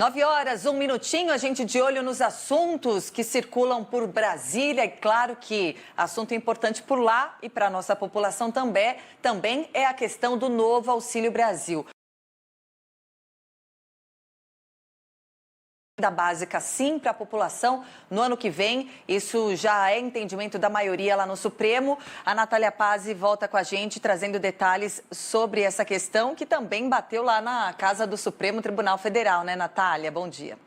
9h, 1 minutinho, a gente de olho nos assuntos que circulam por Brasília. E claro que assunto importante por lá e para a nossa população também é a questão do novo Auxílio Brasil. Da básica sim para a população no ano que vem, isso já é entendimento da maioria lá no Supremo. A Natália Pazzi volta com a gente trazendo detalhes sobre essa questão que também bateu lá na casa do Supremo Tribunal Federal, né, Natália? Bom dia.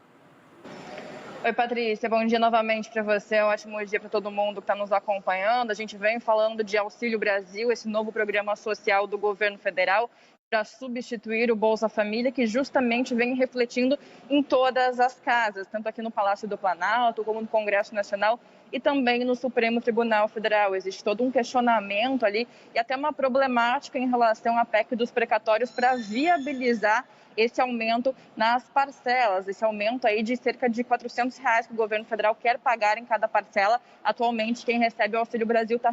Oi, Patrícia, bom dia novamente para você, um ótimo dia para todo mundo que está nos acompanhando. A gente vem falando de Auxílio Brasil, esse novo programa social do governo federal, para substituir o Bolsa Família, que justamente vem refletindo em todas as casas, tanto aqui no Palácio do Planalto, como no Congresso Nacional e também no Supremo Tribunal Federal. Existe todo um questionamento ali e até uma problemática em relação à PEC dos precatórios para viabilizar esse aumento nas parcelas, esse aumento aí de cerca de R$400 que o governo federal quer pagar em cada parcela. Atualmente, quem recebe o Auxílio Brasil está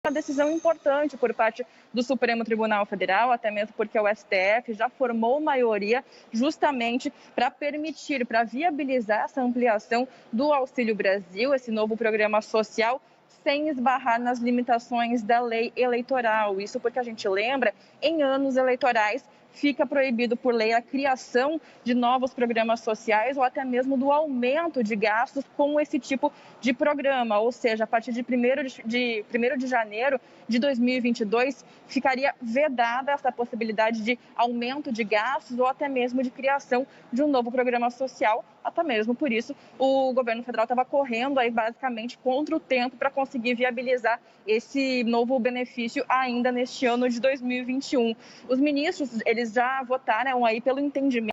uma decisão importante por parte do Supremo Tribunal Federal, até mesmo porque o STF já formou maioria justamente para permitir, para viabilizar essa ampliação do Auxílio Brasil, esse novo programa social, sem esbarrar nas limitações da lei eleitoral. Isso porque a gente lembra, em anos eleitorais, fica proibido por lei a criação de novos programas sociais ou até mesmo do aumento de gastos com esse tipo de programa. Ou seja, a partir de 1º de janeiro de 2022, ficaria vedada essa possibilidade de aumento de gastos ou até mesmo de criação de um novo programa social. Até mesmo por isso, o governo federal estava correndo aí basicamente contra o tempo para conseguir viabilizar esse novo benefício ainda neste ano de 2021. Os ministros, eles já votaram aí pelo entendimento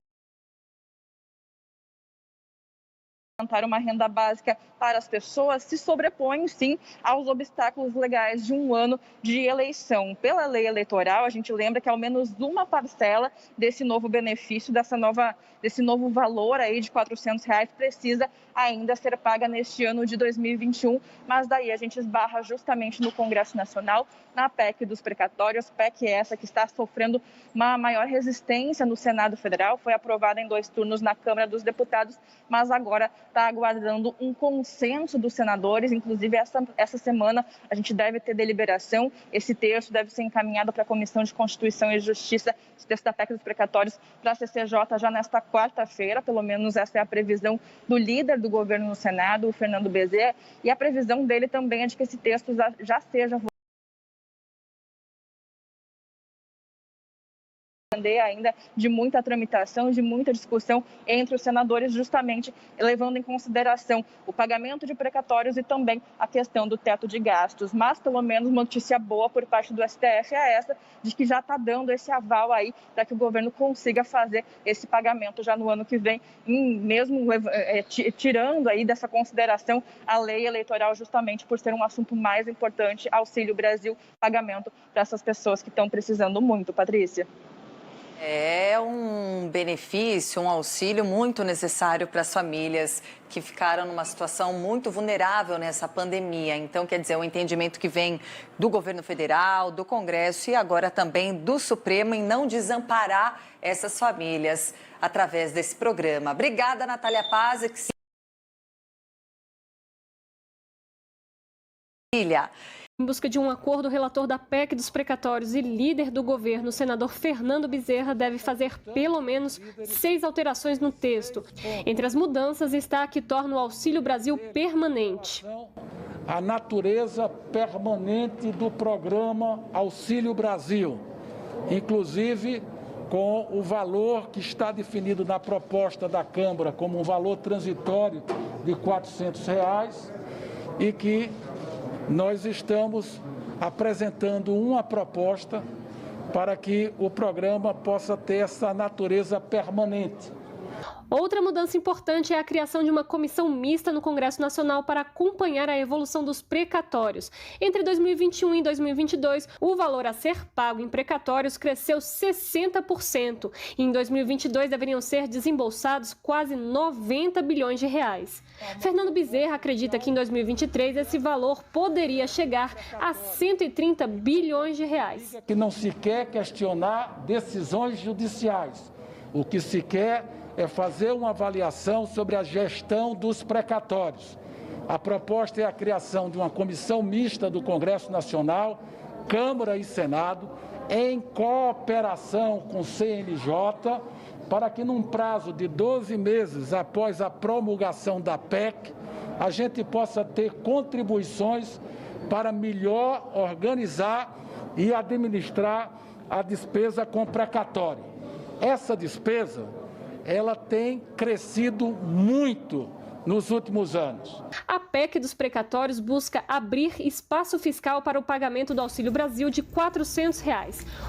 uma renda básica para as pessoas se sobrepõe, sim, aos obstáculos legais de um ano de eleição. Pela lei eleitoral, a gente lembra que ao menos uma parcela desse novo benefício, desse novo valor aí de R$400 precisa ainda ser paga neste ano de 2021, mas daí a gente esbarra justamente no Congresso Nacional, na PEC dos precatórios, PEC essa que está sofrendo uma maior resistência no Senado Federal, foi aprovada em 2 turnos na Câmara dos Deputados, mas agora está aguardando um consenso dos senadores. Inclusive, essa semana a gente deve ter deliberação. Esse texto deve ser encaminhado para a Comissão de Constituição e Justiça, esse texto da PEC dos precatórios, para a CCJ já nesta quarta-feira. Pelo menos essa é a previsão do líder do governo no Senado, o Fernando Bezerra, e a previsão dele também é de que esse texto já seja ainda de muita tramitação, de muita discussão entre os senadores, justamente levando em consideração o pagamento de precatórios e também a questão do teto de gastos. Mas, pelo menos, uma notícia boa por parte do STF é essa, de que já está dando esse aval aí para que o governo consiga fazer esse pagamento já no ano que vem, mesmo tirando aí dessa consideração a lei eleitoral, justamente por ser um assunto mais importante, Auxílio Brasil, pagamento para essas pessoas que estão precisando muito. Patrícia. É um benefício, um auxílio muito necessário para as famílias que ficaram numa situação muito vulnerável nessa pandemia. Então, quer dizer, o entendimento que vem do governo federal, do Congresso e agora também do Supremo em não desamparar essas famílias através desse programa. Obrigada, Natália Pazzi. Em busca de um acordo, o relator da PEC dos precatórios e líder do governo, o senador Fernando Bezerra, deve fazer pelo menos 6 alterações no texto. Entre as mudanças está a que torna o Auxílio Brasil permanente. A natureza permanente do programa Auxílio Brasil, inclusive com o valor que está definido na proposta da Câmara como um valor transitório de R$400 e que nós estamos apresentando uma proposta para que o programa possa ter essa natureza permanente. Outra mudança importante é a criação de uma comissão mista no Congresso Nacional para acompanhar a evolução dos precatórios. Entre 2021 e 2022, o valor a ser pago em precatórios cresceu 60%. E em 2022 deveriam ser desembolsados quase 90 bilhões de reais. Fernando Bezerra acredita que em 2023 esse valor poderia chegar a 130 bilhões de reais. Que não se quer questionar decisões judiciais. O que se quer é fazer uma avaliação sobre a gestão dos precatórios. A proposta é a criação de uma comissão mista do Congresso Nacional, Câmara e Senado, em cooperação com o CNJ, para que num prazo de 12 meses após a promulgação da PEC, a gente possa ter contribuições para melhor organizar e administrar a despesa com precatório. Essa despesa, ela tem crescido muito nos últimos anos. A PEC dos precatórios busca abrir espaço fiscal para o pagamento do Auxílio Brasil de R$ 400.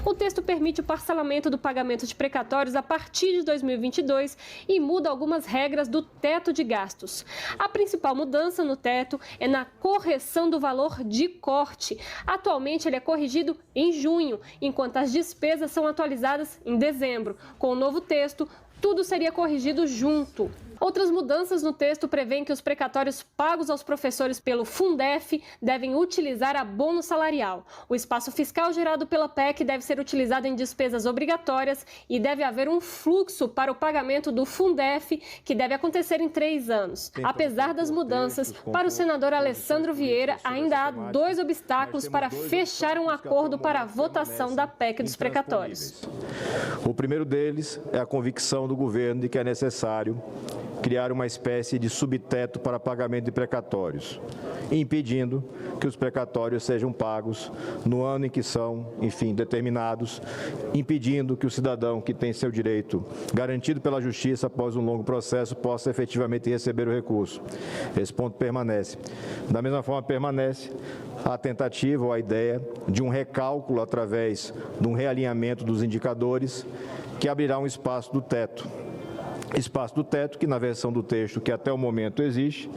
O texto permite o parcelamento do pagamento de precatórios a partir de 2022 e muda algumas regras do teto de gastos. A principal mudança no teto é na correção do valor de corte. Atualmente ele é corrigido em junho, enquanto as despesas são atualizadas em dezembro. Com o novo texto, tudo seria corrigido junto. Outras mudanças no texto prevêem que os precatórios pagos aos professores pelo Fundef devem utilizar abono salarial. O espaço fiscal gerado pela PEC deve ser utilizado em despesas obrigatórias e deve haver um fluxo para o pagamento do Fundef, que deve acontecer em 3 anos. Apesar das mudanças, para o senador Alessandro Vieira, ainda há 2 obstáculos para fechar um acordo para a votação da PEC dos precatórios. O primeiro deles é a convicção do governo de que é necessário criar uma espécie de subteto para pagamento de precatórios, impedindo que os precatórios sejam pagos no ano em que são, enfim, determinados, impedindo que o cidadão que tem seu direito garantido pela Justiça após um longo processo possa efetivamente receber o recurso. Esse ponto permanece. Da mesma forma, permanece a tentativa ou a ideia de um recálculo através de um realinhamento dos indicadores que abrirá um espaço do teto. Espaço do teto que, na versão do texto que até o momento existe,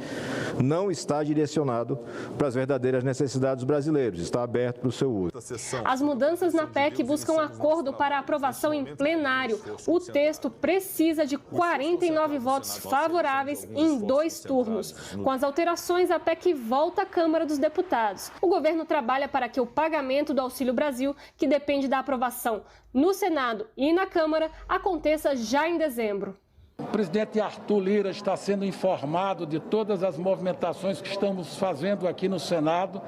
não está direcionado para as verdadeiras necessidades dos brasileiros, está aberto para o seu uso. As mudanças na PEC buscam acordo para aprovação em plenário. O texto precisa de 49 votos favoráveis em 2 turnos. Com as alterações, a PEC volta à Câmara dos Deputados. O governo trabalha para que o pagamento do Auxílio Brasil, que depende da aprovação no Senado e na Câmara, aconteça já em dezembro. O presidente Arthur Lira está sendo informado de todas as movimentações que estamos fazendo aqui no Senado.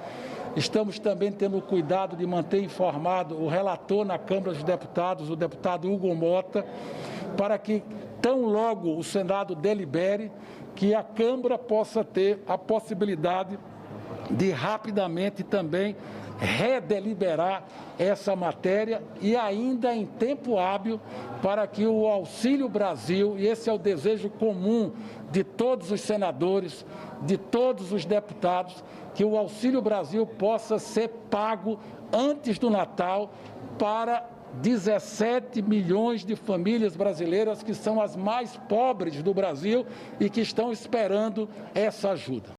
Estamos também tendo o cuidado de manter informado o relator na Câmara dos Deputados, o deputado Hugo Mota, para que tão logo o Senado delibere, que a Câmara possa ter a possibilidade de rapidamente também redeliberar essa matéria e ainda em tempo hábil para que o Auxílio Brasil, e esse é o desejo comum de todos os senadores, de todos os deputados, que o Auxílio Brasil possa ser pago antes do Natal para 17 milhões de famílias brasileiras que são as mais pobres do Brasil e que estão esperando essa ajuda.